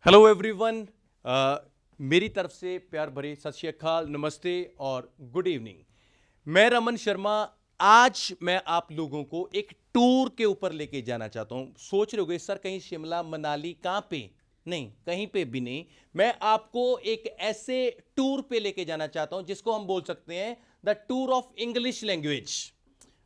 Hello everyone. मेरी तरफ से प्यार भरे सत श्री अकाल, नमस्ते और गुड इवनिंग। मैं रमन शर्मा। आज मैं आप लोगों को एक टूर के ऊपर लेके जाना चाहता हूं। सोच रहे होगे सर कहीं शिमला मनाली कहां पे? नहीं, कहीं पे भी नहीं। मैं आपको एक ऐसे टूर पे लेके जाना चाहता हूं जिसको हम बोल सकते हैं the tour of English language.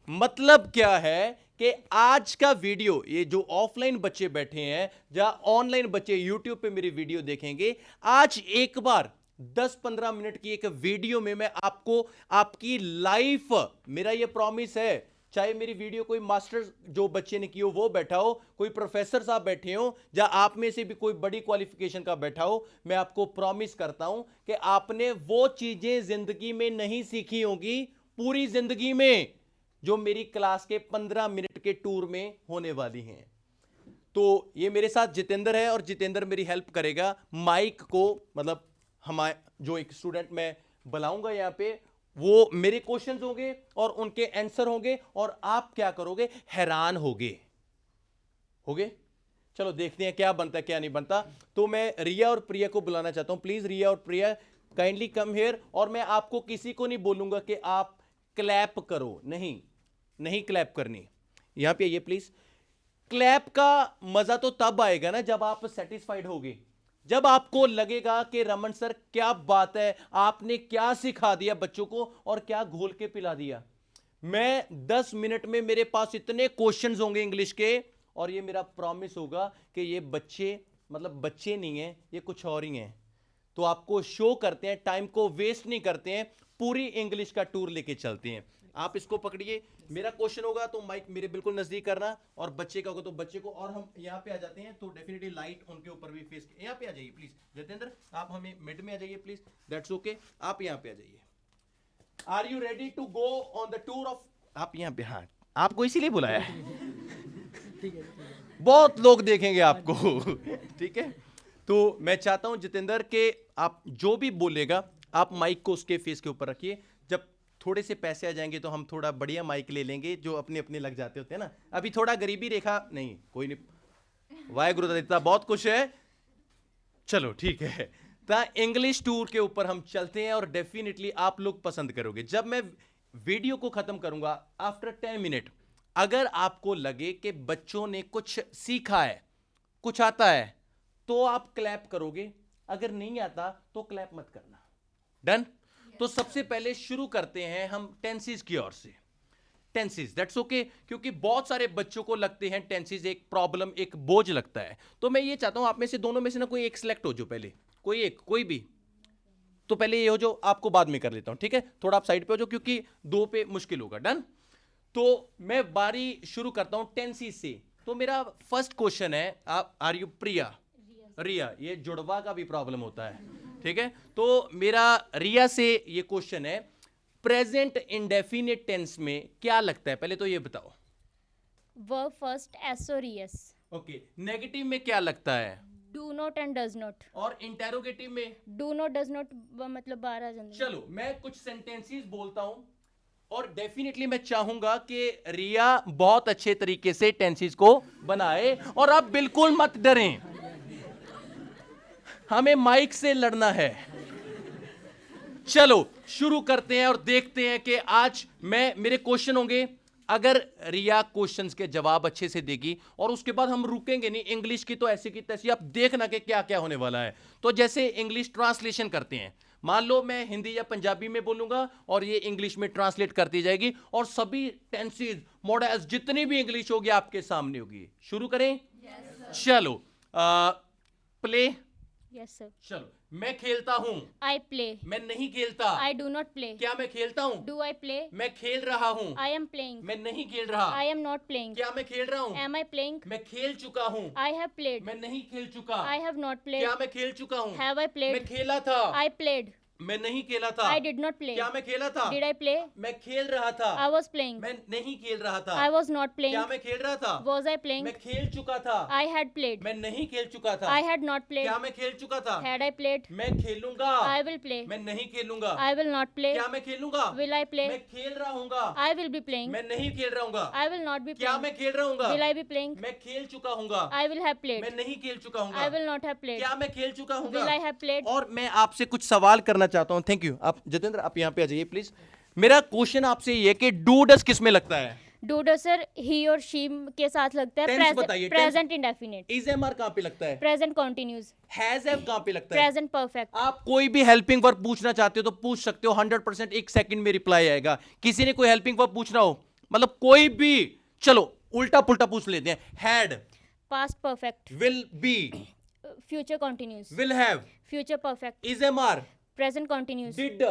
मतलब क्या है कि आज का वीडियो, ये जो ऑफलाइन बच्चे बैठे हैं या ऑनलाइन बच्चे यूट्यूब पे मेरी वीडियो देखेंगे, आज एक बार 10-15 मिनट की एक वीडियो में मैं आपको आपकी लाइफ, मेरा ये प्रॉमिस है, चाहे मेरी वीडियो कोई मास्टर जो बच्चे ने की हो वो बैठा हो, कोई प्रोफेसर साहब बैठे हो, या आप में से भी कोई बड़ी क्वालिफिकेशन का बैठा हो, मैं आपको प्रॉमिस करता हूं कि आपने वो चीजें जिंदगी में नहीं सीखी होंगी पूरी जिंदगी में जो मेरी क्लास के 15 मिनट के टूर में होने वाली हैं। तो ये मेरे साथ जितेंद्र है और जितेंद्र मेरी हेल्प करेगा माइक को, मतलब हमारे जो एक स्टूडेंट मैं बुलाऊंगा यहाँ पे, वो मेरे क्वेश्चंस होंगे और उनके आंसर होंगे और आप क्या करोगे? हैरान होगे। चलो देखते हैं क्या बनता है क्या नहीं बनता। तो मैं रिया और प्रिया को बुलाना चाहता हूं। प्लीज रिया और प्रिया काइंडली कम हियर। और मैं आपको किसी को नहीं बोलूंगा कि आप क्लैप करो, नहीं क्लैप करनी। यहां पे आइए प्लीज। क्लैप का मजा तो तब आएगा ना जब आप सेटिस्फाइड होगे, जब आपको लगेगा कि रमन सर क्या बात है, आपने क्या सिखा दिया बच्चों को और क्या घोल के पिला दिया। मैं 10 मिनट में मेरे पास इतने क्वेश्चंस होंगे इंग्लिश के, और ये मेरा प्रॉमिस होगा कि ये बच्चे मतलब बच्चे नहीं हैं, ये कुछ और ही हैं। तो आपको शो करते हैं, टाइम को वेस्ट नहीं करते हैं, पूरी इंग्लिश का टूर लेके चलते हैं। आप इसको पकड़िए। मेरा क्वेश्चन होगा तो माइक मेरे बिल्कुल नजदीक करना, और बच्चे का होगा तो बच्चे को। और हम यहाँ पे आ जाते हैं तो डेफिनेटली लाइट उनके ऊपर भी फेस। यहाँ पे आ जाइए प्लीज जितेंद्र, आप हमें मिड में आ जाइए प्लीज। दैट्स ओके, आप यहाँ पे आ जाइए। Are you ready to go on the tour of? आप यहाँ पे, हाँ आपको इसीलिए बुलाया है। ठीक है। बहुत लोग देखेंगे आपको। ठीक है, तो मैं चाहता हूं जितेंद्र के आप जो भी बोलेगा आप माइक को उसके फेस के ऊपर रखिए। जब थोड़े से पैसे आ जाएंगे तो हम थोड़ा बढ़िया माइक ले लेंगे, जो अपने अपने लग जाते होते हैं ना। अभी थोड़ा गरीबी रेखा नहीं, कोई नहीं, वाहेगुरु दत्ता बहुत कुछ है। चलो ठीक है, तो इंग्लिश टूर के ऊपर हम चलते हैं और डेफिनेटली आप लोग पसंद करोगे। जब मैं वीडियो को खत्म करूंगा आफ्टर 10 मिनट, अगर आपको लगे कि बच्चों ने कुछ सीखा है, कुछ आता है, तो आप क्लैप करोगे। अगर नहीं आता तो क्लैप मत करना। डन? तो सबसे पहले शुरू करते हैं हम टेंसेस की ओर से। टेंसेस, दैट्स ओके, क्योंकि बहुत सारे बच्चों को लगते हैं टेंसेस एक प्रॉब्लम, एक बोझ लगता है। तो मैं ये चाहता हूं आप में से दोनों में से ना कोई एक सिलेक्ट हो, जो पहले कोई एक, कोई भी। तो पहले ये हो जो, आपको बाद में कर लेता हूं, ठीक है? थोड़ा आप साइड पे हो जो, क्योंकि दो पे मुश्किल होगा। डन? तो मैं बारी शुरू करता हूं टेंसेस से। तो मेरा फर्स्ट क्वेश्चन है, आप आर यू प्रिया? रिया, ये जुड़वा का भी प्रॉब्लम होता है, ठीक है? तो मेरा रिया से ये क्वेश्चन है, प्रेजेंट इंडेफिनिट टेंस में क्या लगता है? पहले तो ये बताओ। वर्ब फर्स्ट एस और ईएस। ओके, नेगेटिव में क्या लगता है? Do not and does not. और इंटेरोगेटिव में? डू नॉट डज नॉट मतलब 12 जन। चलो मैं कुछ सेंटेंसेस बोलता हूं और डेफिनेटली मैं चाहूंगा कि रिया बहुत अच्छे तरीके से टेंसेस को बनाए, और आप बिल्कुल मत डरें, हमें माइक से लड़ना है। चलो शुरू करते हैं और देखते हैं कि आज मेरे क्वेश्चन होंगे। अगर रिया क्वेश्चंस के जवाब अच्छे से देगी, और उसके बाद हम रुकेंगे नहीं, इंग्लिश की तो ऐसी की तैसी, आप देखना कि क्या क्या होने वाला है। तो जैसे इंग्लिश ट्रांसलेशन करते हैं, मान लो मैं हिंदी या पंजाबी में बोलूंगा और ये इंग्लिश में ट्रांसलेट करती जाएगी, और सभी टेंसेस मॉडल्स जितनी भी इंग्लिश होगी आपके सामने होगी। शुरू करें? चलो प्ले। Yes sir. चलो, मैं खेलता हूं। I play. मैं नहीं खेलता। I do not play. क्या मैं खेलता हूं? Do I play. मैं खेल रहा हूं। I am playing. मैं नहीं खेल रहा। I am not playing. क्या मैं खेल रहा हूं? Am I playing. मैं खेल चुका हूं। I have played. मैं नहीं खेल चुका। I have not played. क्या मैं खेल चुका हूं? हैव आई मैं प्लेड। खेला था। I played. मैं नहीं खेला था। I did not play. क्या मैं खेला था? Did I play? मैं खेल रहा था। I was playing. मैं नहीं खेल रहा था। I was not playing. क्या मैं खेल रहा था? Was I playing? मैं खेल चुका था। I had played. मैं नहीं खेल चुका था। I had not played. क्या मैं खेल चुका था? Had I played? मैं खेलूंगा। I will play. मैं नहीं खेलूंगा। I will not play. क्या मैं खेलूंगा? Will I play? मैं खेल रहा हूंगा। I will be playing. मैं नहीं खेल रहा हूंगा। I will not be क्या playing. मैं खेल रहा हूंगा? Will I be playing? मैं खेल चुका हूंगा। I will have played. मैं नहीं खेल चुका हूंगा। I will not have played. क्या मैं खेल चुका हूंगा? Will I have played? और मैं आपसे कुछ सवाल करना चाहता हूं। Thank you. आप जितेंद्र, आप यहां पे आ जाइए प्लीज। मेरा क्वेश्चन आपसे ये है कि डू डस किस में लगता है? डू सर ही और शी के साथ लगता है। Tense बताइए, tense। Present indefinite. Is am are कहां पे लगता है? Present continues. हैज हैव कहां पे लगता है? Present perfect. आप कोई भी हेल्पिंग वर्ब पूछना चाहते हो तो पूछ सकते हो। 100% एक सेकंड में रिप्लाई आएगा। किसी ने कोई हेल्पिंग वर्ब पूछना हो, मतलब कोई भी, चलो उल्टा पुल्टा पूछ लेते हैं। Had, past perfect. Will be, future continuous. Will have, future perfect. Is am are, present continuous. Did.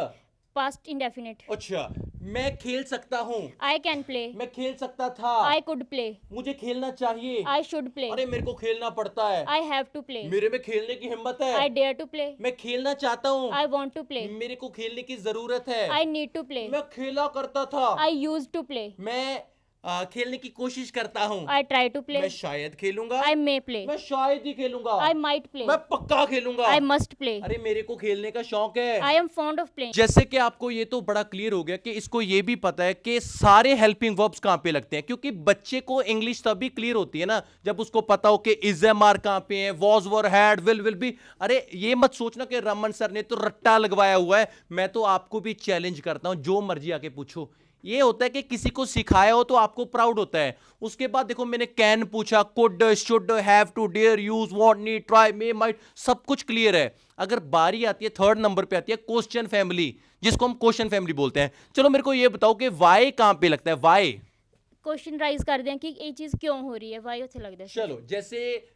Past indefinite. अच्छा, मैं खेल सकता हूं। I can play. मैं खेल सकता था। I could play. मुझे खेलना चाहिए। I should play. अरे मेरे को खेलना पड़ता है। I have to play. मेरे में खेलने की हिम्मत है। I dare to play. मैं खेलना चाहता हूँ। I want to play. मेरे को खेलने की जरूरत है। I need to play. मैं खेला करता था। I use to play. मैं खेलने की कोशिश करता हूँ। I try to play. मैं शायद खेलूंगा। I may play. मैं शायद ही खेलूंगा। I might play. मैं पक्का खेलूंगा। I must play. अरे मेरे को खेलने का शौक है। I am fond of playing. जैसे कि आपको ये तो बड़ा क्लियर हो गया कि इसको ये भी पता है कि सारे हेल्पिंग वर्ब्स कहां पे लगते हैं, क्योंकि बच्चे को इंग्लिश तभी क्लियर होती है ना जब उसको पता हो कि इज एम आर कहां पे है, was were had will be. अरे ये मत सोचना कि रमन सर ने तो रट्टा लगवाया हुआ है। मैं तो आपको भी चैलेंज करता हूं, जो मर्जी आके पूछो। ये होता है कि किसी को सिखाया हो तो आपको प्राउड होता है। उसके बाद देखो, मैंने कैन पूछा, could, should, have to, dare, use, want, need, try, may, might, सब कुछ क्लियर है। अगर बारी आती है, थर्ड नंबर पे आती है क्वेश्चन फैमिली, जिसको हम क्वेश्चन फैमिली बोलते हैं। चलो मेरे को ये बताओ कि वाई कहां पे लगता है? वाई क्वेश्चन राइज कर दें कि ये चीज क्यों हो रही है, वाई उसे लगता है। चलो, जैसे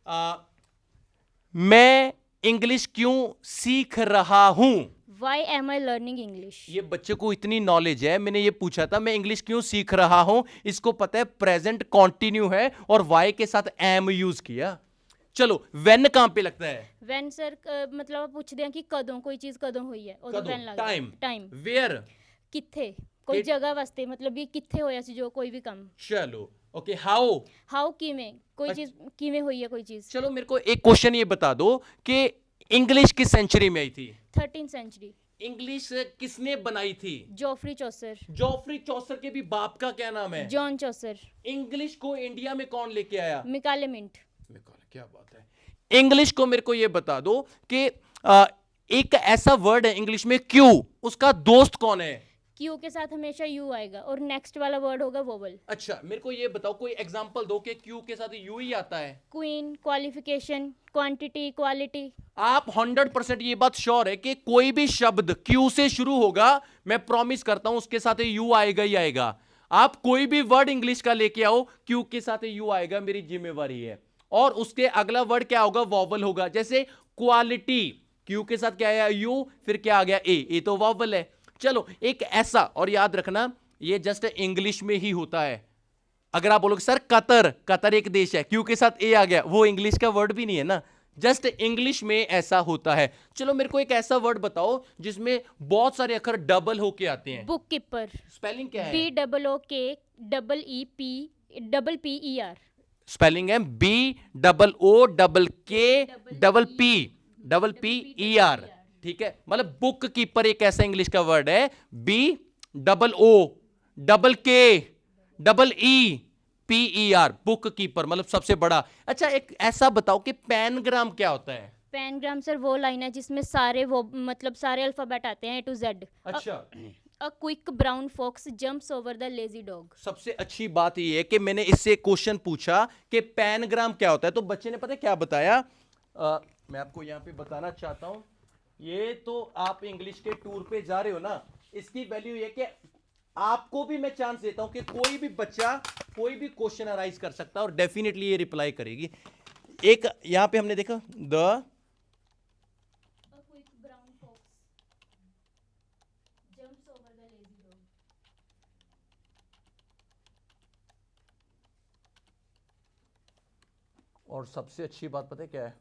मैं इंग्लिश क्यों सीख रहा हूं? Why am I learning English. ये बच्चे को इतनी नॉलेज है, मैंने ये पूछा था मैं इंग्लिश क्यों सीख रहा हूं, इसको पता है प्रेजेंट कंटिन्यू है और वाई के साथ एम यूज किया। चलो, व्हेन कहां पे लगता है? व्हेन सर मतलब आप पूछते हैं कि कदों कोई चीज कदों हुई है, कदों, व्हेन लगता है। Time, time. वेयर, किथे, कोई जगह वास्ते, मतलब ये किथे होया सी जो कोई भी काम। चलो ओके। हाउ, हाउ किवें, कोई चीज किवें हुई है कोई चीज। चलो मेरे को एक क्वेश्चन ये बता दो कि इंग्लिश किस सेंचुरी में आई थी? 13th century. इंग्लिश किसने बनाई थी? जोफ्री चौसर। जोफ्री चौसर के भी बाप का क्या नाम है? जॉन चौसर। इंग्लिश को इंडिया में कौन लेके आया? मिकाले मिंट। क्या बात है। इंग्लिश को मेरे को ये बता दो कि एक ऐसा वर्ड है इंग्लिश में क्यू, उसका दोस्त कौन है? क्यू के साथ हमेशा यू आएगा और नेक्स्ट वाला वर्ड होगा वोवल। अच्छा, मेरे को ये बताओ, कोई एग्जांपल दो कि क्यू के साथ यू ही आता है। Queen, qualification, quantity, quality. आप 100% ये बात श्योर है कि कोई भी शब्द क्यू से शुरू होगा, मैं प्रॉमिस करता हूं उसके साथ यू आएगा ही आएगा। आप कोई भी वर्ड इंग्लिश का लेके आओ, क्यू के साथ यू आएगा, मेरी जिम्मेवारी है। और उसके अगला वर्ड क्या होगा? वॉवल होगा। जैसे क्वालिटी, क्यू के साथ क्या आया? यू, फिर क्या आ गया? ए तो वॉवल है। चलो, एक ऐसा, और याद रखना ये जस्ट इंग्लिश में ही होता है। अगर आप बोलोगे सर कतर, कतर एक देश है, क्यू के साथ ए आ गया, वो इंग्लिश का वर्ड भी नहीं है ना, जस्ट इंग्लिश में ऐसा होता है। चलो मेरे को एक ऐसा वर्ड बताओ जिसमें बहुत सारे अक्षर डबल होके आते हैं। Book keeper. स्पेलिंग क्या है? BOOKPER। स्पेलिंग है BOOKPER। ठीक है, मतलब बुक कीपर एक ऐसा इंग्लिश का वर्ड है। BOOKEPER, बुक कीपर, मतलब सबसे बड़ा। अच्छा, एक ऐसा बताओ कि पैनग्राम क्या होता है? पैनग्राम सर वो लाइन है जिसमें सारे वो मतलब सारे अल्फाबेट आते हैं A to Z। अच्छा, A quick brown fox jumps over the lazy dog। सबसे अच्छी बात यह है कि मैंने इससे क्वेश्चन पूछा कि पैनग्राम क्या होता है, तो बच्चे ने पता है क्या बताया? मैं आपको यहां पे बताना चाहता हूं। ये तो आप इंग्लिश के टूर पे जा रहे हो ना, इसकी वैल्यू ये कि आपको भी मैं चांस देता हूं कि कोई भी बच्चा कोई भी क्वेश्चन अराइज कर सकता है और डेफिनेटली ये रिप्लाई करेगी। एक यहां पे हमने देखा द और सबसे अच्छी बात पता है क्या है?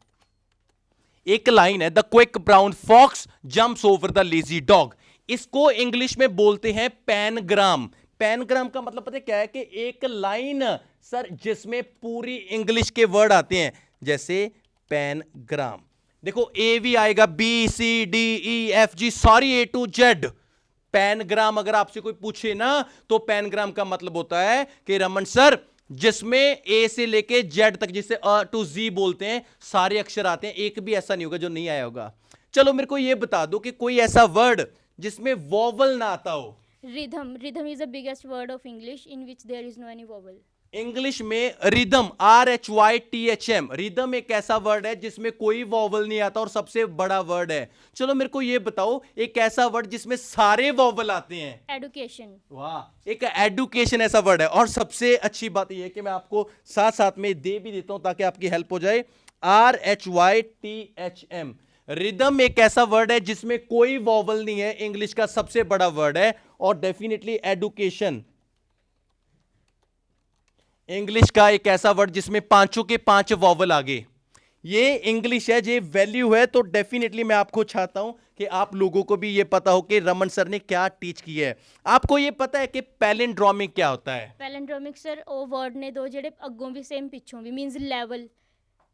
एक लाइन है, the quick brown fox jumps over the lazy dog. इसको इंग्लिश में बोलते हैं पैनग्राम। पैनग्राम का मतलब पता है क्या है? कि एक लाइन सर जिसमें पूरी इंग्लिश के वर्ड आते हैं, जैसे पैनग्राम। देखो ए भी आएगा, B C D E F G, सारी ए टू जेड। पैनग्राम अगर आपसे कोई पूछे ना, तो पैनग्राम का मतलब होता है कि रमन सर जिसमें ए से लेके जेड तक, जिसे अ टू जी बोलते हैं, सारे अक्षर आते हैं, एक भी ऐसा नहीं होगा जो नहीं आया होगा। चलो मेरे को ये बता दो कि कोई ऐसा वर्ड जिसमें वॉवल ना आता हो। Rhythm is the biggest word of English in which there is no any vowel. English में रिदम, RHYTHM, रिदम एक ऐसा वर्ड है जिसमें कोई वॉवल नहीं आता और सबसे बड़ा वर्ड है। चलो मेरे को ये बताओ एक ऐसा वर्ड जिसमें सारे वॉवल आते हैं। Education. वाह, एक एडुकेशन ऐसा वर्ड है। और सबसे अच्छी बात यह है कि मैं आपको साथ साथ में दे भी देता हूं ताकि आपकी हेल्प हो जाए। RHYTHM, रिदम एक ऐसा वर्ड है जिसमें कोई वॉवल नहीं है, इंग्लिश का सबसे बड़ा वर्ड है। और डेफिनेटली एडुकेशन इंग्लिश का एक ऐसा वर्ड जिसमें पांचों के पांच वॉवल आगे। ये इंग्लिश है, ये वैल्यू है। तो डेफिनेटली मैं आपको चाहता हूं कि आप लोगों को भी ये पता हो कि रमन सर ने क्या टीच किया है। आपको ये पता है कि पैलिंड्रोमिक क्या होता है? Palindromic sir ਉਹ word ਨੇ ਦੋ ਜਿਹੜੇ ਅੱਗੋਂ ਵੀ ਸੇਮ ਪਿੱਛੋਂ ਵੀ means level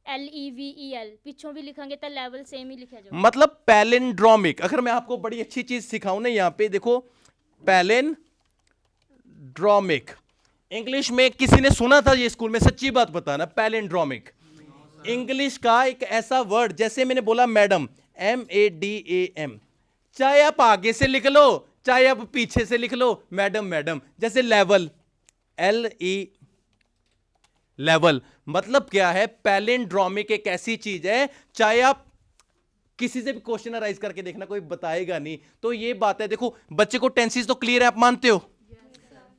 LEVEL ਪਿੱਛੋਂ ਵੀ ਲਿਖਾਂਗੇ ਤਾਂ level same ਹੀ ਲਿਖਿਆ ਜਾਊਗਾ। मतलब पैलिंड्रोमिक, अगर मैं आपको बड़ी अच्छी चीज सिखाऊं ना, यहां पे देखो पैलिंड्रोमिक। इंग्लिश में किसी ने सुना था ये स्कूल में? सच्ची बात बताना। पैलिंड्रोमिक इंग्लिश का एक ऐसा वर्ड, जैसे मैंने बोला मैडम, MADAM, चाहे आप आगे से लिख लो चाहे आप पीछे से लिख लो, मैडम मैडम। जैसे लेवल, LE लेवल, मतलब क्या है? पैलिंड्रोमिक एक ऐसी चीज है, चाहे आप किसी से भी क्वेश्चन अराइज करके देखना, कोई बताएगा नहीं। तो ये बात है। देखो बच्चे को टेंसेस तो क्लियर है, आप मानते हो?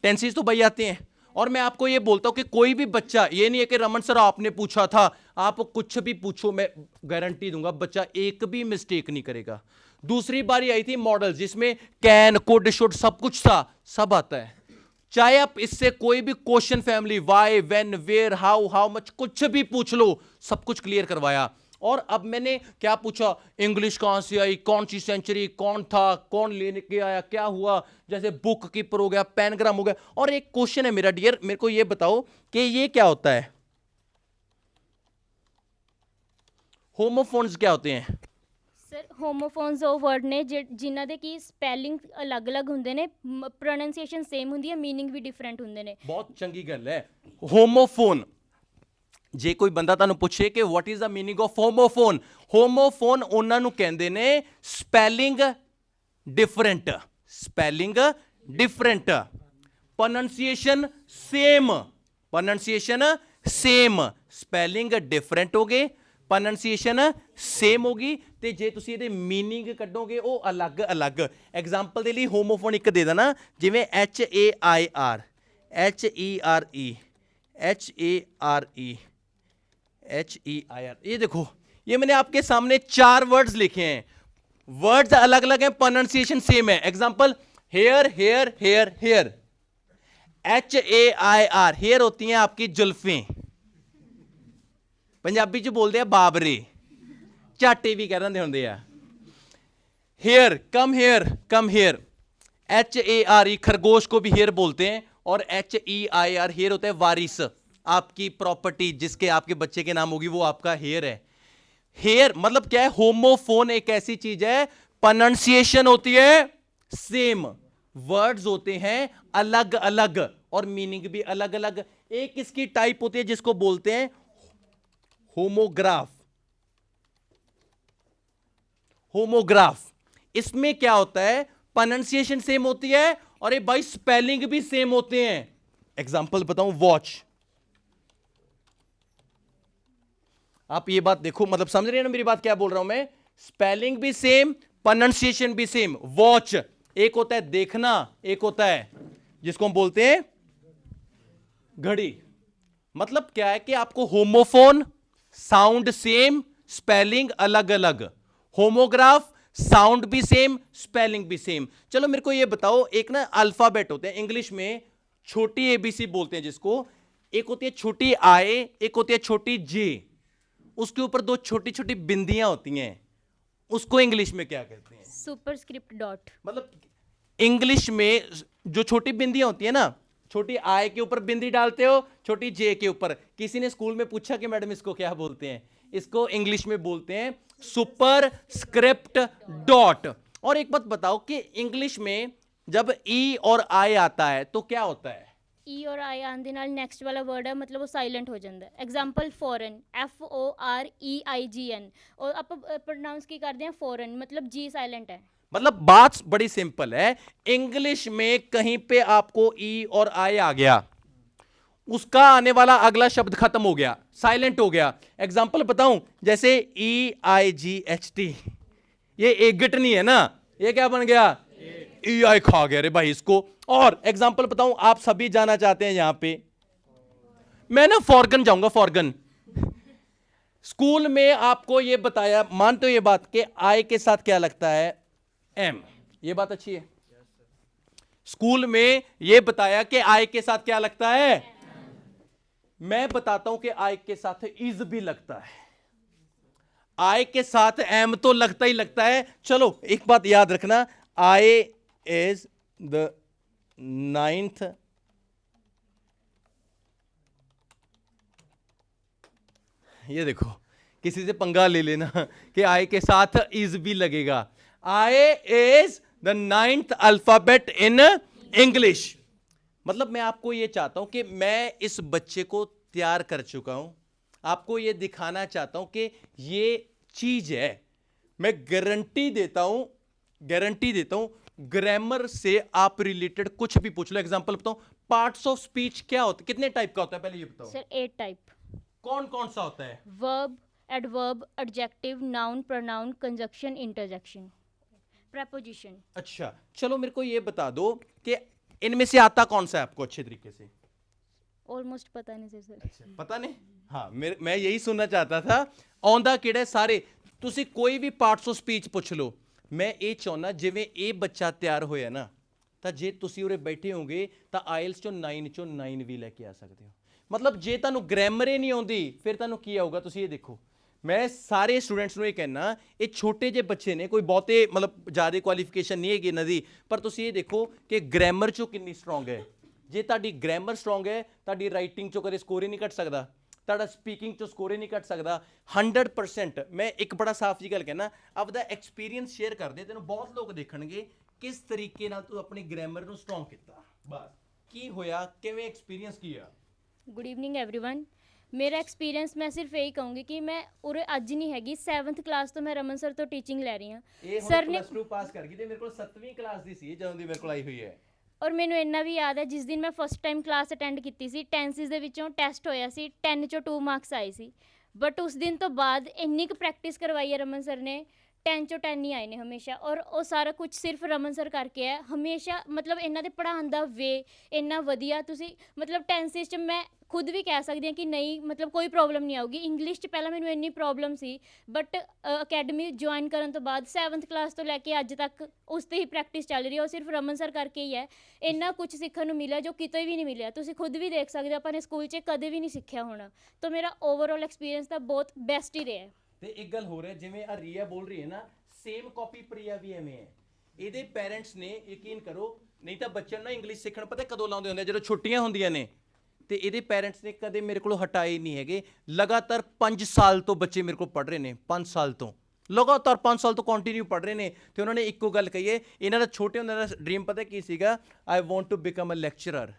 टेंसेस तो भाई आते हैं। और मैं आपको ये बोलता हूं कि कोई भी बच्चा, ये नहीं है कि रमन सर आपने पूछा था, आप कुछ भी पूछो, मैं गारंटी दूंगा बच्चा एक भी मिस्टेक नहीं करेगा। दूसरी बारी आई थी मॉडल, जिसमें कैन, कुड, शुड सब कुछ था, सब आता है। चाहे आप इससे कोई भी question family, why, when, where, how much, कुछ भी पूछ लो, सब कुछ क्लियर करवाया। और अब मैंने क्या पूछा? इंग्लिश कहां से आई, कौन सी सेंचुरी, कौन था, कौन लेने के आया, क्या हुआ, जैसे बुक कीपर हो गया, पैनग्राम हो गया। और एक क्वेश्चन है मेरा डियर, मेरे को ये बताओ कि ये क्या होता है? होमोफोन्स क्या होते हैं? ਸਰ ਹੋਮੋਫੋਨਸ ਉਹ ਵਰਡ ਨੇ ਜਿਨ੍ਹਾਂ ਦੇ ਕੀ ਸਪੈਲਿੰਗ ਅਲੱਗ-ਅਲੱਗ ਹੁੰਦੇ ਨੇ, ਪ੍ਰੋਨਾਂਸੀਏਸ਼ਨ ਸੇਮ ਹੁੰਦੀ ਹੈ, ਮੀਨਿੰਗ ਵੀ ਡਿਫਰੈਂਟ ਹੁੰਦੇ ਨੇ। ਬਹੁਤ ਚੰਗੀ ਗੱਲ ਹੈ। ਹੋਮੋਫੋਨ, ਜੇ ਕੋਈ ਬੰਦਾ ਤੁਹਾਨੂੰ ਪੁੱਛੇ ਕਿ what is the meaning of homophone, homophone ਉਹਨਾਂ ਨੂੰ ਕਹਿੰਦੇ ਨੇ spelling different, spelling different, pronunciation same, pronunciation same, spelling different ਹੋ ਗਏ, ਪ੍ਰੋਨਾਂਸੀਏਸ਼ਨ ਸੇਮ ਹੋਗੀ, ਤੇ ਜੇ ਤੁਸੀਂ ਇਹਦੇ ਮੀਨਿੰਗ ਕੱਢੋਗੇ ਉਹ ਅਲੱਗ-ਅਲੱਗ। ਐਗਜ਼ਾਮਪਲ ਦੇ ਲਈ ਹੋਮੋਫੋਨ ਇੱਕ ਦੇ ਦੇਣਾ, ਜਿਵੇਂ HAIR, HERE, HEIR, ये देखो, ये मैंने आपके सामने 4 वर्ड्स लिखे हैं, वर्ड्स अलग अलग हैं, प्रोनाउंसिएशन सेम है। Example, here, hair, hair, heir, HAIR, hair होती हैं आपकी जुल्फें, पंजाबी च बोलते हैं बाबरे, झाटे भी कह रहे होंगे आ। Here, come here, come here, HARE, खरगोश को भी हेयर बोलते हैं। और HEIR, हेयर होता है वारिस, आपकी प्रॉपर्टी, जिसके आपके बच्चे के नाम होगी वो आपका हेयर है। हेयर मतलब क्या है? होमोफोन एक ऐसी चीज है, प्रोनाउंसिएशन होती है सेम, वर्ड्स होते हैं अलग अलग और मीनिंग भी अलग अलग। एक इसकी टाइप होती है जिसको बोलते हैं होमोग्राफ। होमोग्राफ, इसमें क्या होता है? प्रोनाउंसिएशन सेम होती है और ये भाई स्पेलिंग भी सेम होते हैं। एग्जांपल बताऊं, वॉच, आप ये बात देखो, मतलब समझ रहे हैं ना मेरी बात क्या बोल रहा हूं मैं? स्पेलिंग भी सेम, प्रोनाउंसिएशन भी सेम। वॉच एक होता है देखना, एक होता है जिसको हम बोलते हैं घड़ी। मतलब क्या है कि आपको होमोफोन, साउंड सेम, स्पेलिंग अलग अलग। होमोग्राफ, साउंड भी सेम, स्पेलिंग भी सेम। चलो मेरे को ये बताओ, एक ना अल्फाबेट होते हैं इंग्लिश में, छोटी ABC बोलते हैं जिसको, एक होती है छोटी I, एक होती है छोटी J। उसके ऊपर दो छोटी छोटी बिंदियां होती हैं, उसको इंग्लिश में क्या कहते हैं? Superscript dot. मतलब इंग्लिश में जो छोटी बिंदियां होती है ना, छोटी आई के ऊपर बिंदी डालते हो, छोटी जे के ऊपर। किसी ने स्कूल में पूछा कि मैडम इसको क्या बोलते हैं? इसको इंग्लिश में बोलते हैं सुपर स्क्रिप्ट डॉट। और एक बात बताओ कि इंग्लिश में जब ई और आई आता है तो क्या होता है? ਈ ਔਰ ਆਈ ਆਉਣ ਦੇ ਨਾਲ ਨੈਕਸਟ ਵਾਲਾ ਵਰਡ ਹੈ ਮਤਲਬ ਉਹ ਸਾਇਲੈਂਟ ਹੋ ਜਾਂਦਾ ਹੈ। ਐਗਜ਼ਾਮਪਲ ਫੋਰਨ, FOREIGN, ਔਰ ਆਪਾਂ ਪ੍ਰੋਨਾਉਂਸ ਕੀ ਕਰਦੇ ਹਾਂ ਫੋਰਨ, ਮਤਲਬ ਜੀ ਸਾਇਲੈਂਟ ਹੈ। मतलब बात बड़ी सिंपल है, इंग्लिश में कहीं पे आपको ई और आई आ गया, उसका आने वाला अगला शब्द खत्म हो गया, साइलेंट हो गया। एग्जाम्पल बताऊं, जैसे EIGHT, ये एगिट नहीं है ना, ये क्या बन गया? EI खा गया रे भाई इसको। और एग्जाम्पल बताऊं, आप सभी जाना चाहते हैं यहां पे, मैं ना फॉर्गन जाऊंगा, फॉर्गन। स्कूल में आपको ये बताया, मानते हो ये बात कि आई के साथ क्या लगता है? M। ये बात अच्छी है। स्कूल में ये बताया कि आई के साथ क्या लगता है? मैं बताता हूं कि आई के साथ इज भी लगता है, आई के साथ एम तो लगता ही लगता है। चलो एक बात याद रखना, आई इज द 9th ये देखो, किसी से पंगा ले लेना कि आई के साथ इज भी लगेगा। I is the 9th alphabet in English. मतलब मैं आपको ये चाहता हूं कि मैं इस बच्चे को तैयार कर चुका हूं, आपको ये दिखाना चाहता हूं कि ये चीज है। मैं गारंटी देता हूं ग्रामर से आप रिलेटेड कुछ भी पूछ लो। एग्जांपल बताऊं, पार्ट्स ऑफ स्पीच क्या होता है, कितने टाइप का होता है, पहले ये बताओ सर 8 टाइप। कौन कौन सा होता है? Verb, adverb, adjective, noun, pronoun, conjunction, interjection, preposition. अच्छा चलो मेरे को ये बता दो कि इनमें से आता कौन सा है आपको अच्छे तरीके से? ऑलमोस्ट पता नहीं सर। अच्छा पता नहीं, हाँ मैं यही सुनना चाहता था। ਆਉਂਦਾ ਕਿਹੜਾ ਹੈ? ਸਾਰੇ। ਤੁਸੀਂ ਕੋਈ ਵੀ ਪਾਰਟਸ ਆਫ ਸਪੀਚ ਪੁੱਛ ਲਓ। ਮੈਂ ਇਹ ਚਾਹੁੰਦਾ ਜਿਵੇਂ ਇਹ ਬੱਚਾ ਤਿਆਰ ਹੋਇਆ ਨਾ, ਤਾਂ ਜੇ ਤੁਸੀਂ ਉਰੇ ਬੈਠੇ ਹੋਗੇ ਤਾਂ ਆਇਲਸ ਚੋਂ 9 ਚੋਂ 9 ਵੀ ਲੈ ਕੇ ਆ ਸਕਦੇ ਹੋ। ਮਤਲਬ ਜੇ ਤੁਹਾਨੂੰ ਗ੍ਰਾਮਰ ਹੀ ਨਹੀਂ ਆਉਂਦੀ ਫਿਰ ਤੁਹਾਨੂੰ ਕੀ ਆਊਗਾ? ਤੁਸੀਂ ਇਹ ਦੇਖੋ, ਮੈਂ ਸਾਰੇ ਸਟੂਡੈਂਟਸ ਨੂੰ ਇਹ ਕਹਿਣਾ, ਇਹ ਛੋਟੇ ਜਿਹੇ ਬੱਚੇ ਨੇ, ਕੋਈ ਬਹੁਤੇ ਮਤਲਬ ਜ਼ਿਆਦਾ ਕੁਆਲੀਫਿਕੇਸ਼ਨ ਨਹੀਂ ਹੈਗੀ ਇਹਨਾਂ ਦੀ, ਪਰ ਤੁਸੀਂ ਇਹ ਦੇਖੋ ਕਿ ਗ੍ਰਾਮਰ ਚੋਂ ਕਿੰਨੀ ਸਟਰੋਂਗ ਹੈ। ਜੇ ਤੁਹਾਡੀ ਗ੍ਰਾਮਰ ਸਟਰੋਂਗ ਹੈ, ਤੁਹਾਡੀ ਰਾਈਟਿੰਗ ਚੋਂ ਕਦੇ ਸਕੋਰ ਹੀ ਨਹੀਂ ਕੱਟ ਸਕਦਾ, ਤੁਹਾਡਾ ਸਪੀਕਿੰਗ ਚੋਂ ਸਕੋਰ ਹੀ ਨਹੀਂ ਕੱਟ ਸਕਦਾ। 100% ਮੈਂ ਇੱਕ ਬੜਾ ਸਾਫ਼ ਜੀ ਗੱਲ ਕਹਿਣਾ, ਆਪਦਾ ਐਕਸਪੀਰੀਅੰਸ ਸ਼ੇਅਰ ਕਰਦੇ, ਤੈਨੂੰ ਬਹੁਤ ਲੋਕ ਦੇਖਣਗੇ ਕਿਸ ਤਰੀਕੇ ਨਾਲ ਤੂੰ ਆਪਣੀ ਗ੍ਰਾਮਰ ਨੂੰ ਸਟਰੋਂਗ ਕੀਤਾ। ਬਸ ਕੀ ਹੋਇਆ, ਕਿਵੇਂ ਐਕਸਪੀਰੀਅੰਸ ਕੀਆ? Good evening everyone. ਮੇਰਾ ਐਕਸਪੀਰੀਅੰਸ ਮੈਂ ਸਿਰਫ ਇਹੀ ਕਹੂੰਗੀ ਕਿ ਮੈਂ ਉਰੇ ਅੱਜ ਨਹੀਂ ਹੈਗੀ, 7th ਕਲਾਸ ਤੋਂ ਮੈਂ ਰਮਨ ਸਰ ਤੋਂ ਟੀਚਿੰਗ ਲੈ ਰਹੀ ਹਾਂ। ਸਰ ਨੇ +2 ਪਾਸ ਕਰ ਗਈ ਤੇ ਮੇਰੇ ਕੋਲ 7ਵੀਂ ਕਲਾਸ ਦੀ ਸੀ ਜਦੋਂ ਦੀ ਮੇਰੇ ਕੋਲ ਆਈ ਹੋਈ ਹੈ। ਔਰ ਮੈਨੂੰ ਇੰਨਾ ਵੀ ਯਾਦ ਹੈ, ਜਿਸ ਦਿਨ ਮੈਂ ਫਸਟ ਟਾਈਮ ਕਲਾਸ ਅਟੈਂਡ ਕੀਤੀ ਸੀ, ਟੈਂਸਿਸ ਦੇ ਵਿੱਚੋਂ ਟੈਸਟ ਹੋਇਆ ਸੀ, 10 ਚੋਂ 2 ਮਾਰਕਸ ਆਏ ਸੀ। ਬਟ ਉਸ ਦਿਨ ਤੋਂ ਬਾਅਦ ਇੰਨੀ ਕੁ ਪ੍ਰੈਕਟਿਸ ਕਰਵਾਈ ਹੈ ਰਮਨ ਸਰ ਨੇ, 10 ਚੋਂ 10 ਹੀ ਆਏ ਨੇ ਹਮੇਸ਼ਾ। ਔਰ ਉਹ ਸਾਰਾ ਕੁਝ ਸਿਰਫ ਰਮਨ ਸਰ ਕਰਕੇ ਹੈ ਹਮੇਸ਼ਾ। ਮਤਲਬ ਇਹਨਾਂ ਦੇ ਪੜ੍ਹਾਉਣ ਦਾ ਵੇ ਇੰਨਾ ਵਧੀਆ, ਤੁਸੀਂ ਮਤਲਬ ਟੈਂਸਿਸ 'ਚ ਮੈਂ ਖੁਦ ਵੀ ਕਹਿ ਸਕਦੀ ਹਾਂ ਕਿ ਨਹੀਂ ਮਤਲਬ ਕੋਈ ਪ੍ਰੋਬਲਮ ਨਹੀਂ ਆਊਗੀ। ਇੰਗਲਿਸ਼ 'ਚ ਪਹਿਲਾਂ ਮੈਨੂੰ ਇੰਨੀ problem C, but academy join ਕਰਨ ਤੋਂ ਬਾਅਦ 7th ਕਲਾਸ ਤੋਂ ਲੈ ਕੇ ਅੱਜ ਤੱਕ ਉਸ 'ਤੇ ਹੀ ਪ੍ਰੈਕਟਿਸ ਚੱਲ ਰਹੀ ਹੈ। ਉਹ ਸਿਰਫ ਰਮਨ ਸਰ ਕਰਕੇ ਹੀ ਹੈ। ਇੰਨਾ ਕੁਝ ਸਿੱਖਣ ਨੂੰ ਮਿਲਿਆ ਜੋ ਕਿਤੇ ਵੀ ਨਹੀਂ ਮਿਲਿਆ। ਤੁਸੀਂ ਖੁਦ ਵੀ ਦੇਖ ਸਕਦੇ ਹੋ, ਆਪਾਂ ਨੇ ਸਕੂਲ 'ਚ ਕਦੇ ਵੀ ਨਹੀਂ ਸਿੱਖਿਆ ਹੋਣਾ। ਤਾਂ ਮੇਰਾ ਓਵਰਆਲ ਐਕਸਪੀਰੀਅੰਸ ਤਾਂ ਬਹੁਤ ਬੈਸਟ ਹੀ ਰਿਹਾ। ਤੇ ਇੱਕ ਗੱਲ ਹੋ ਰਿਹਾ, ਜਿਵੇਂ ਆ ਰੀਆ ਬੋਲ ਰਹੀ ਹੈ ਨਾ, ਸੇਮ ਕਾਪੀ ਪ੍ਰਿਆ ਵੀ ਐਵੇਂ ਹੈ। ਇਹਦੇ ਪੈਰੈਂਟਸ ਨੇ, ਯਕੀਨ ਕਰੋ, ਨਹੀਂ ਤਾਂ ਬੱਚਿਆਂ ਨੂੰ ਨਾ ਇੰਗਲਿਸ਼ ਸਿੱਖਣ ਪਤਾ ਕਦੋਂ ਲਾਉਂਦੇ ਹੁੰਦੇ, ਜਦੋਂ ਛੁੱਟੀਆਂ ਹੁੰਦੀਆਂ ਨੇ। ਤੇ ਇਹਦੇ ਪੈਰੈਂਟਸ ਨੇ ਕਦੇ ਮੇਰੇ ਕੋਲੋਂ ਹਟਾਏ ਨਹੀਂ ਹੈਗੇ। ਲਗਾਤਾਰ 5 ਸਾਲ ਤੋਂ ਬੱਚੇ ਮੇਰੇ ਕੋਲ ਪੜ੍ਹ ਰਹੇ ਨੇ, 5 ਸਾਲ ਤੋਂ ਲਗਾਤਾਰ 5 ਸਾਲ ਤੋਂ ਕੰਟੀਨਿਊ ਪੜ੍ਹ ਰਹੇ ਨੇ। ਤੇ ਉਹਨਾਂ ਨੇ ਇੱਕੋ ਗੱਲ ਕਹੀ ਹੈ, ਇਹਨਾਂ ਦਾ ਛੋਟੇ ਹੁੰਦੇ ਦਾ ਡ੍ਰੀਮ ਪਤਾ ਕੀ ਸੀਗਾ? I want to become a lecturer.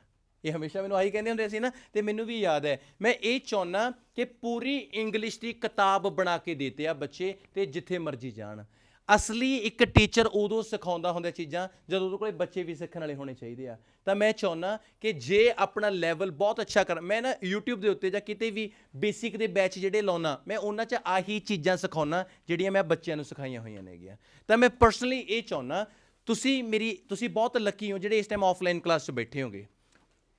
ਇਹ ਹਮੇਸ਼ਾ ਮੈਨੂੰ ਆਹੀ ਕਹਿੰਦੇ ਹੁੰਦੇ ਸੀ ਨਾ, ਤੇ ਮੈਨੂੰ ਵੀ ਯਾਦ ਹੈ। ਮੈਂ ਇਹ ਚਾਹੁੰਦਾ ਕਿ ਪੂਰੀ ਇੰਗਲਿਸ਼ ਦੀ ਕਿਤਾਬ ਬਣਾ ਕੇ ਦੇਤੇ ਆ ਬੱਚੇ, ਤੇ ਜਿੱਥੇ ਮਰਜ਼ੀ ਜਾਣ। ਅਸਲੀ ਇੱਕ ਟੀਚਰ ਉਦੋਂ ਸਿਖਾਉਂਦਾ ਹੁੰਦਾ ਚੀਜ਼ਾਂ ਜਦੋਂ ਉਹਦੇ ਕੋਲ ਬੱਚੇ ਵੀ ਸਿੱਖਣ ਵਾਲੇ ਹੋਣੇ ਚਾਹੀਦੇ ਆ। ਤਾਂ ਮੈਂ ਚਾਹੁੰਦਾ ਕਿ ਜੇ ਆਪਣਾ ਲੈਵਲ ਬਹੁਤ ਅੱਛਾ ਕਰ, ਮੈਂ ਨਾ YouTube ਦੇ ਉੱਤੇ ਜਾਂ ਕਿਤੇ ਵੀ ਬੇਸਿਕ ਦੇ ਬੈਚ ਜਿਹੜੇ ਲਾਉਣਾ, ਮੈਂ ਉਹਨਾਂ 'ਚ ਆਹੀ ਚੀਜ਼ਾਂ ਸਿਖਾਉਣਾ ਜਿਹੜੀਆਂ ਮੈਂ ਬੱਚਿਆਂ ਨੂੰ ਸਿਖਾਈਆਂ ਹੋਈਆਂ ਨੇਗੀਆਂ। ਤਾਂ ਮੈਂ ਪਰਸਨਲੀ ਇਹ ਚਾਹੁੰਦਾ, ਤੁਸੀਂ ਬਹੁਤ ਲੱਕੀ ਹੋ ਜਿਹੜੇ ਇਸ ਟਾਈਮ ਆਫਲਾਈਨ ਕਲਾਸ 'ਚ ਬੈਠੇ ਹੋਗੇ।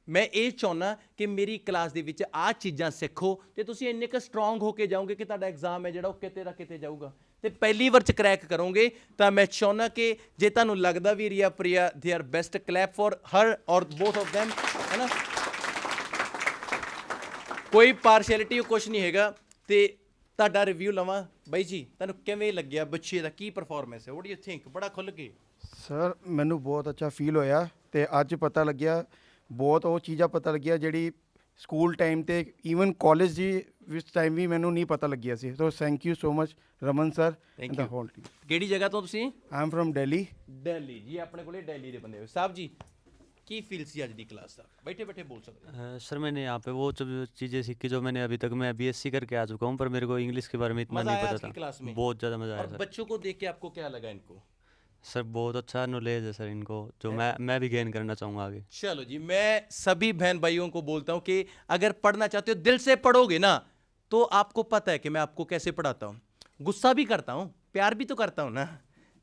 ਮੈਂ ਇਹ ਚਾਹੁੰਦਾ ਕਿ ਮੇਰੀ ਕਲਾਸ ਦੇ ਵਿੱਚ ਆਹ ਚੀਜ਼ਾਂ ਸਿੱਖੋ, ਤੇ ਤੁਸੀਂ ਇੰਨੇ ਕੁ ਸਟਰੋਂਗ ਹੋ ਕੇ ਜਾਓਗੇ ਕਿ ਤੁਹਾਡਾ ਐਗਜ਼ਾਮ ਹੈ ਜਿਹੜਾ ਉਹ ਕਿਤੇ ਨਾ ਕਿਤੇ ਜਾਊਗਾ, ਤੇ ਪਹਿਲੀ ਵਾਰ 'ਚ ਕਰੈਕ ਕਰੋਗੇ। ਤਾਂ ਮੈਂ ਚਾਹੁੰਦਾ ਕਿ ਜੇ ਤੁਹਾਨੂੰ ਲੱਗਦਾ ਵੀ Riya Priya they are best, clap for her ਔਰ ਬੋਥ ਆਫ ਦੈਮ, ਹੈ ਨਾ। ਕੋਈ ਪਾਰਸ਼ੈਲਿਟੀ ਕੁਛ ਨਹੀਂ ਹੈਗਾ। ਤੇ ਤੁਹਾਡਾ ਰਿਵਿਊ ਲਵਾਂ ਬਾਈ ਜੀ, ਤੁਹਾਨੂੰ ਕਿਵੇਂ ਲੱਗਿਆ ਬੱਚੇ ਦਾ, ਕੀ ਪਰਫਾਰਮੈਂਸ ਹੈ, ਵਾਟ ਡੂ ਯੂ ਥਿੰਕ? ਬੜਾ ਖੁੱਲ ਕੇ। ਸਰ ਮੈਨੂੰ ਬਹੁਤ ਅੱਛਾ ਫੀਲ ਹੋਇਆ ਤੇ ਅੱਜ ਪਤਾ ਲੱਗਿਆ ਬਹੁਤ ਉਹ ਚੀਜ਼ਾਂ ਪਤਾ ਲੱਗਿਆ ਜਿਹੜੀ ਸਕੂਲ ਟਾਈਮ ਤੇ ਈਵਨ ਕਾਲਜ ਦੀ ਵਿੱਚ ਟਾਈਮ ਵੀ ਮੈਨੂੰ ਨਹੀਂ ਪਤਾ ਲੱਗਿਆ ਸੀ। So thank you so much Raman sir and the whole team. ਕਿਹੜੀ ਜਗ੍ਹਾ ਤੋਂ ਤੁਸੀਂ? I am from Delhi. Delhi ji, ਆਪਣੇ ਕੋਲੇ ਦਿੱਲੀ ਦੇ ਬੰਦੇ ਹੋ। ਸਾਹਿਬ ਜੀ ਕੀ ਫੀਲ ਸੀ ਅੱਜ ਦੀ ਕਲਾਸ ਦਾ? ਬੈਠੇ ਬੈਠੇ बोल सकते हैं। सर मैंने यहाँ पे वो सब चीज़ें सीखी जो मैंने अभी तक, मैं बीएससी करके आ चुका हूँ, पर मेरे को इंग्लिश के बारे में इतना मजा नहीं आया पता आज की था। क्लास में? बहुत ज़्यादा मज़ा आया और सर। बच्चों को देख के आपको क्या लगा इनको? सर बहुत अच्छा नॉलेज है सर इनको, जो मैं भी गेन करना चाहूँगा आगे। चलो जी, मैं सभी बहन भाइयों को बोलता हूँ कि अगर पढ़ना चाहते हो दिल से पढ़ोगे ना, तो आपको पता है कि मैं आपको कैसे पढ़ाता हूँ। गुस्सा भी करता हूँ, प्यार भी तो करता हूँ ना,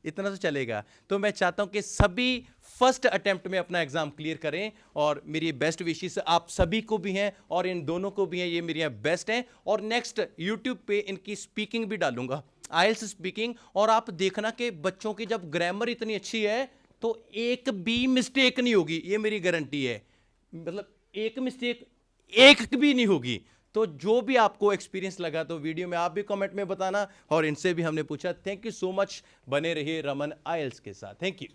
इतना तो चलेगा। तो मैं चाहता हूँ कि सभी फर्स्ट अटेम्प्ट में अपना एग्जाम क्लियर करें, और मेरी बेस्ट विशेस आप सभी को भी हैं और इन दोनों को भी हैं, ये मेरी बेस्ट हैं। और नेक्स्ट यूट्यूब पे इनकी स्पीकिंग भी डालूंगा, आइल्स स्पीकिंग, और आप देखना कि बच्चों की जब ग्रामर इतनी अच्छी है तो एक भी मिस्टेक नहीं होगी, ये मेरी गारंटी है। मतलब एक मिस्टेक एक भी नहीं होगी। तो जो भी आपको एक्सपीरियंस लगा तो वीडियो में आप भी कमेंट में बताना, और इनसे भी हमने पूछा। थैंक यू सो मच, बने रहिए रमन आइल्स के साथ। Thank you.